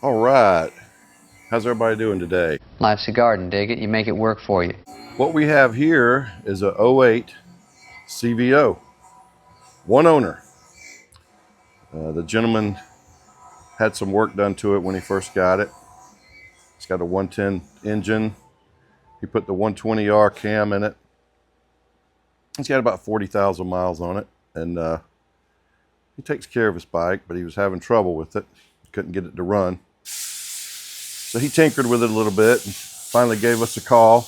All right, how's everybody doing today? Life's a garden, dig it, you make it work for you. What we have here is a '08 CVO, one owner. The gentleman had some work done to it when he first got it. It's got a 110 engine. He put the 120R cam in it. It's got about 40,000 miles on it, and he takes care of his bike, but he was having trouble with it. Couldn't get it to run. So he tinkered with it a little bit and finally gave us a call.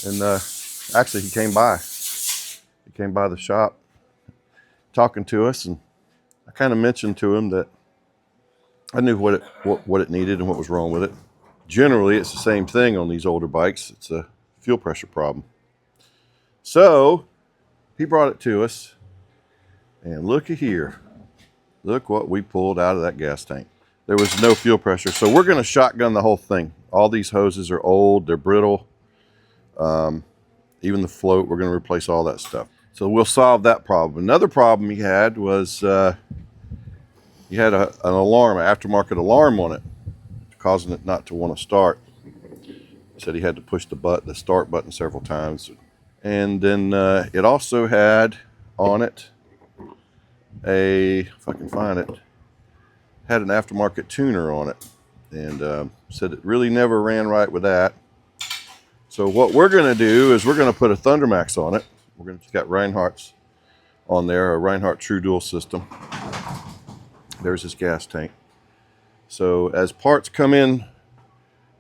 And actually, he came by. He came by the shop talking to us, and I kind of mentioned to him that I knew what it needed and what was wrong with it. Generally, it's the same thing on these older bikes. It's a fuel pressure problem. So he brought it to us, and looky here. Look what we pulled out of that gas tank. There was no fuel pressure, so we're going to shotgun the whole thing. All these hoses are old, they're brittle. Even the float, we're going to replace all that stuff. So we'll solve that problem. Another problem he had was he had an alarm, an aftermarket alarm on it, causing it not to want to start. He said he had to push the start button several times. And then it also had on it if I can find it, had an aftermarket tuner on it, and said it really never ran right with that. So what we're going to do is we're going to put a ThunderMax on it. It's got Reinhardt's on there, a Reinhardt True Dual system. There's his gas tank. So as parts come in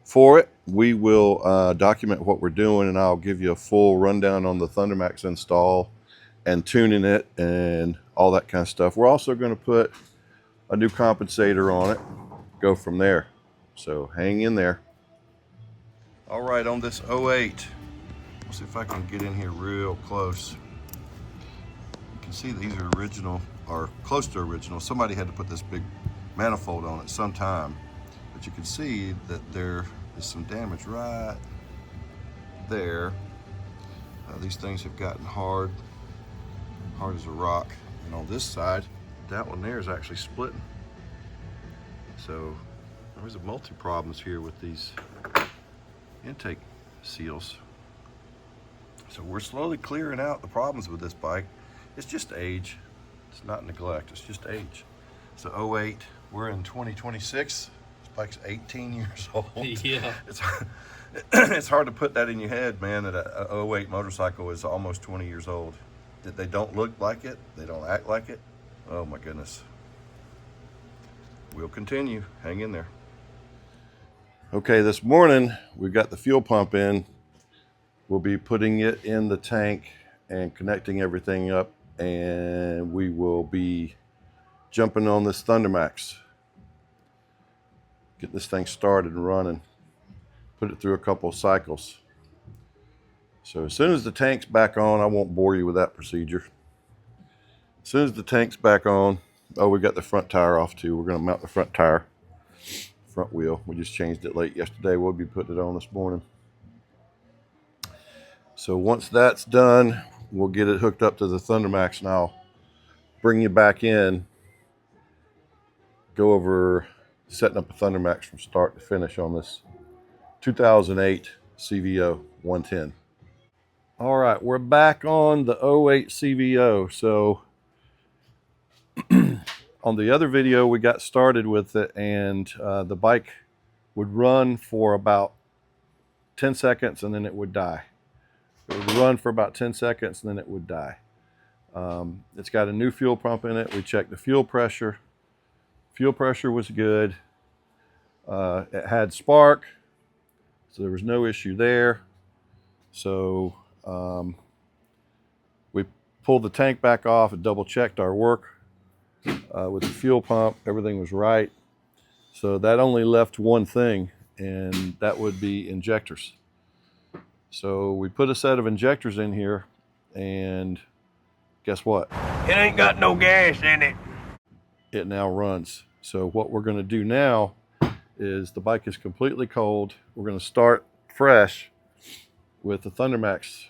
for it, we will document what we're doing, and I'll give you a full rundown on the ThunderMax install and tuning it and all that kind of stuff. We're also going to put a new compensator on it, go from there. So hang in there. All right, on this '08, let's see if I can get in here real close. You can see these are original, or close to original. Somebody had to put this big manifold on it sometime, but you can see that there is some damage right there. These things have gotten hard as a rock. And on this side, that one there is actually splitting. So there's a multi problems here with these intake seals. So we're slowly clearing out the problems with this bike. It's just age. It's not neglect, it's just age. So '08, we're in 2026. This bike's 18 years old. Yeah. It's hard to put that in your head, man, that a '08 motorcycle is almost 20 years old. That they don't look like it, they don't act like it. Oh my goodness. We'll continue, hang in there. Okay, this morning we've got the fuel pump in. We'll be putting it in the tank and connecting everything up, and we will be jumping on this ThunderMax. Get this thing started and running. Put it through a couple of cycles. So as soon as the tank's back on, I won't bore you with that procedure. As soon as the tank's back on, oh, we got the front tire off too. We're gonna mount the front tire, front wheel. We just changed it late yesterday. We'll be putting it on this morning. So once that's done, we'll get it hooked up to the ThunderMax, and I'll bring you back in, go over setting up a ThunderMax from start to finish on this 2008 CVO 110. All right, we're back on the '08 CVO. So on the other video, we got started with it, and the bike would run for about 10 seconds and then it would die. It would run for about 10 seconds and then it would die. It's got a new fuel pump in it. We checked the fuel pressure. Fuel pressure was good. It had spark, so there was no issue there. So we pulled the tank back off and double checked our work with the fuel pump. Everything was right. So that only left one thing, and that would be injectors. So we put a set of injectors in here, and guess what? It ain't got no gas in it. It now runs. So what we're going to do now is, the bike is completely cold. We're going to start fresh with the ThunderMax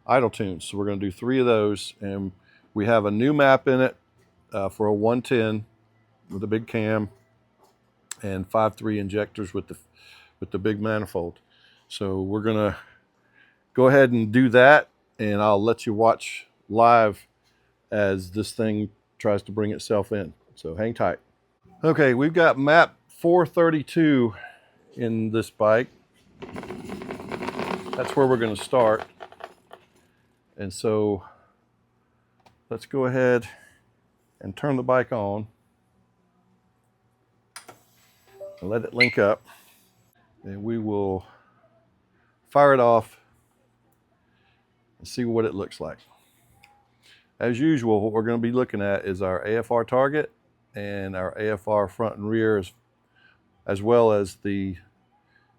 idle tunes. So we're going to do 3 of those, and we have a new map in it for a 110 with a big cam. and 5.3 injectors with the big manifold. So we're gonna go ahead and do that, and I'll let you watch live as this thing tries to bring itself in. So hang tight. Okay, we've got map 432 in this bike. That's where we're going to start. And so let's go ahead and turn the bike on and let it link up. And we will fire it off and see what it looks like. As usual, what we're going to be looking at is our AFR target and our AFR front and rear, as well as the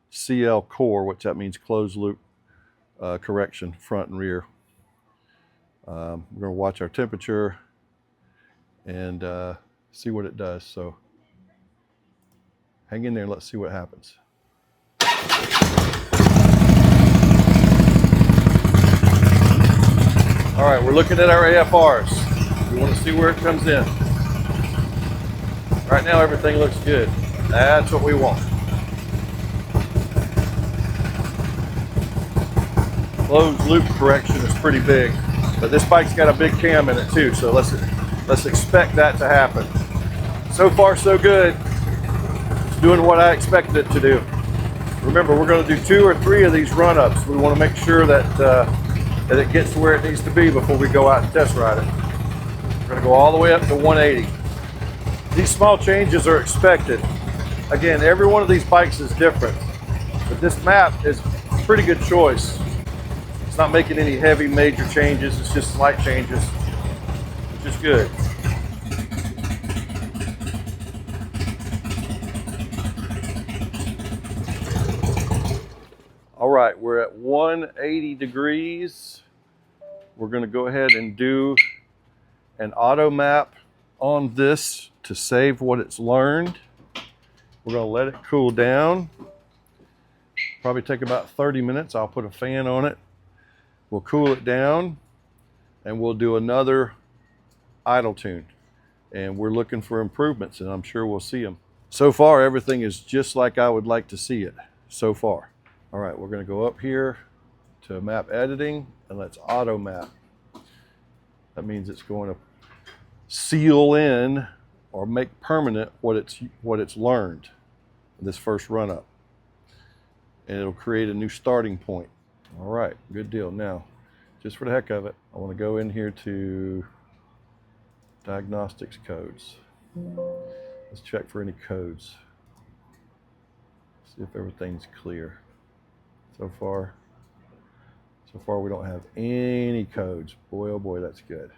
CL core, which that means closed loop correction, front and rear. We're going to watch our temperature and see what it does. So hang in there and let's see what happens. All right, we're looking at our AFRs. We want to see where it comes in. Right now, everything looks good. That's what we want. Closed loop correction is pretty big, but this bike's got a big cam in it too, so let's expect that to happen. So far, so good. It's doing what I expected it to do. Remember, we're going to do 2 or 3 of these run-ups. We want to make sure that that it gets to where it needs to be before we go out and test ride it. We're going to go all the way up to 180. These small changes are expected. Again, every one of these bikes is different, but this map is a pretty good choice. It's not making any heavy major changes, it's just slight changes, which is good. All right, we're at 180 degrees. We're going to go ahead and do an auto map on this to save what it's learned. We're going to let it cool down. Probably take about 30 minutes. I'll put a fan on it. We'll cool it down and we'll do another idle tune. And we're looking for improvements, and I'm sure we'll see them. So far, everything is just like I would like to see it so far. All right, we're going to go up here to map editing and let's auto map. That means it's going to seal in or make permanent what it's learned in this first run up, and it'll create a new starting point. All right, good deal. Now, just for the heck of it, I want to go in here to diagnostics codes. Let's check for any codes. See if everything's clear. So far we don't have any codes. Boy, oh boy, that's good.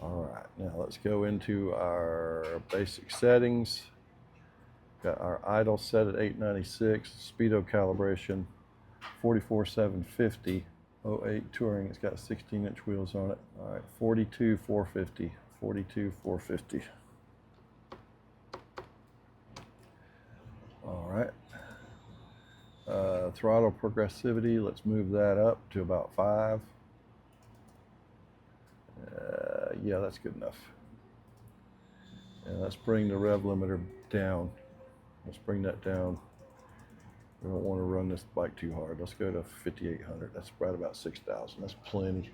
All right, now let's go into our basic settings. Got our idle set at 896, speedo calibration 44,750, 08 touring. It's got 16-inch wheels on it. All right, 42,450, 42,450. All right. Throttle progressivity, let's move that up to about 5. Yeah, that's good enough. And let's bring the rev limiter down. Let's bring that down. We don't want to run this bike too hard. Let's go to 5,800. That's right about 6,000. That's plenty.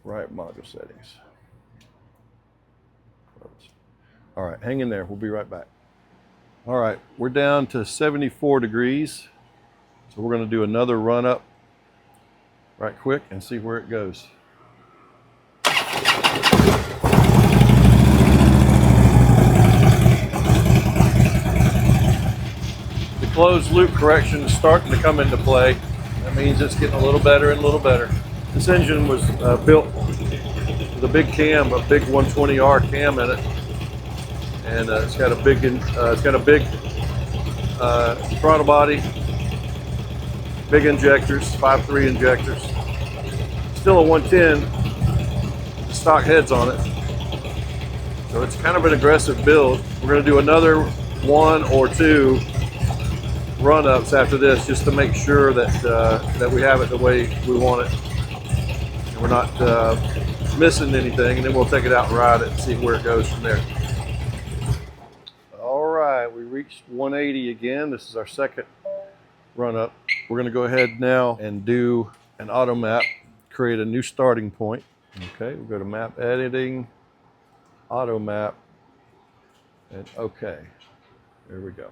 Right module settings. Close. All right, hang in there. We'll be right back. All right, we're down to 74 degrees. So we're going to do another run up right quick and see where it goes. The closed loop correction is starting to come into play. That means it's getting a little better and a little better. This engine was built with a big cam, a big 120R cam in it. And it's got a big throttle body, big injectors, 5.3 injectors. Still a 110, stock heads on it. So it's kind of an aggressive build. We're going to do another 1 or 2 run-ups after this, just to make sure that we have it the way we want it, and we're not missing anything. And then we'll take it out and ride it and see where it goes from there. reached 180 again. This is our second run up. We're going to go ahead now and do an auto map, create a new starting point. Okay, we'll go to map editing, auto map, and okay. There we go.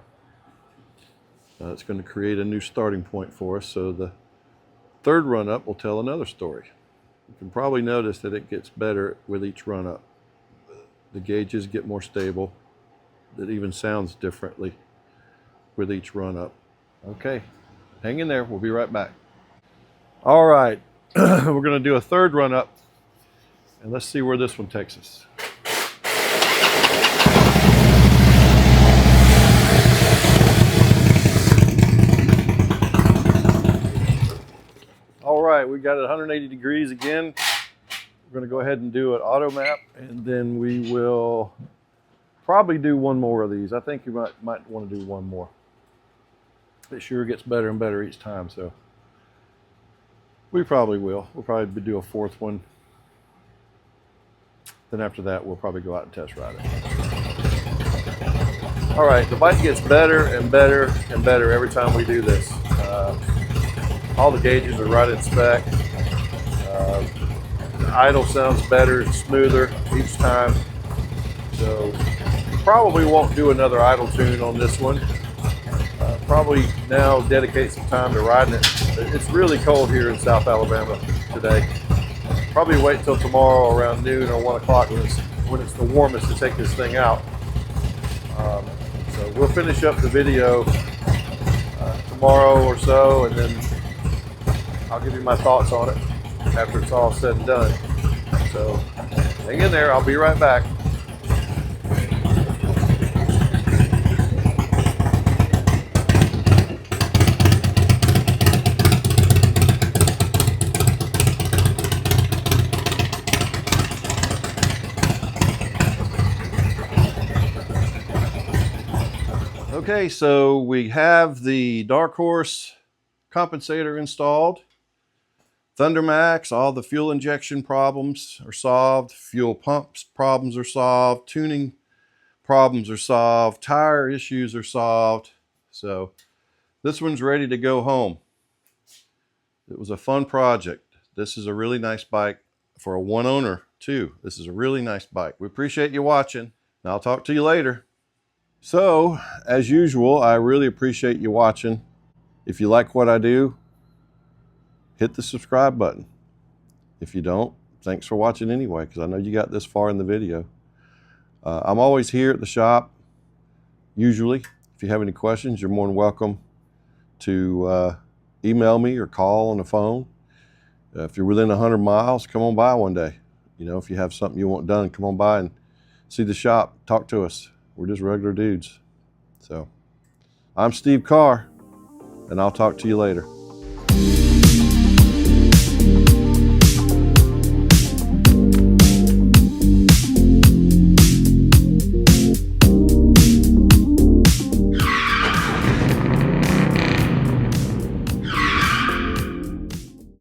It's going to create a new starting point for us. So the third run up will tell another story. You can probably notice that it gets better with each run up. The gauges get more stable. It even sounds differently with each run up. Okay, hang in there. We'll be right back. All right, we're going to do a third run up, and let's see where this one takes us. All right, we got it 180 degrees again. We're going to go ahead and do an auto map, and then we will probably do one more of these. I think you might want to do one more. It sure gets better and better each time, so we probably will. We'll probably do a fourth one. Then after that, we'll probably go out and test ride it. All right, the bike gets better and better and better every time we do this. All the gauges are right in spec. The idle sounds better, it's smoother each time. So probably won't do another idle tune on this one. Probably now dedicate some time to riding it. It's really cold here in South Alabama today. Probably wait till tomorrow around noon or 1 o'clock when it's the warmest to take this thing out. So we'll finish up the video tomorrow or so, and then I'll give you my thoughts on it after it's all said and done. So hang in there, I'll be right back. Okay, so we have the Dark Horse compensator installed. ThunderMax, all the fuel injection problems are solved. Fuel pumps problems are solved. Tuning problems are solved. Tire issues are solved. So this one's ready to go home. It was a fun project. This is a really nice bike for a one owner too. This is a really nice bike. We appreciate you watching, and I'll talk to you later. So, as usual, I really appreciate you watching. If you like what I do, hit the subscribe button. If you don't, thanks for watching anyway, because I know you got this far in the video. I'm always here at the shop, usually. If you have any questions, you're more than welcome to email me or call on the phone. If you're within 100 miles, come on by one day. You know, if you have something you want done, come on by and see the shop, talk to us. We're just regular dudes. So, I'm Steve Carr, and I'll talk to you later.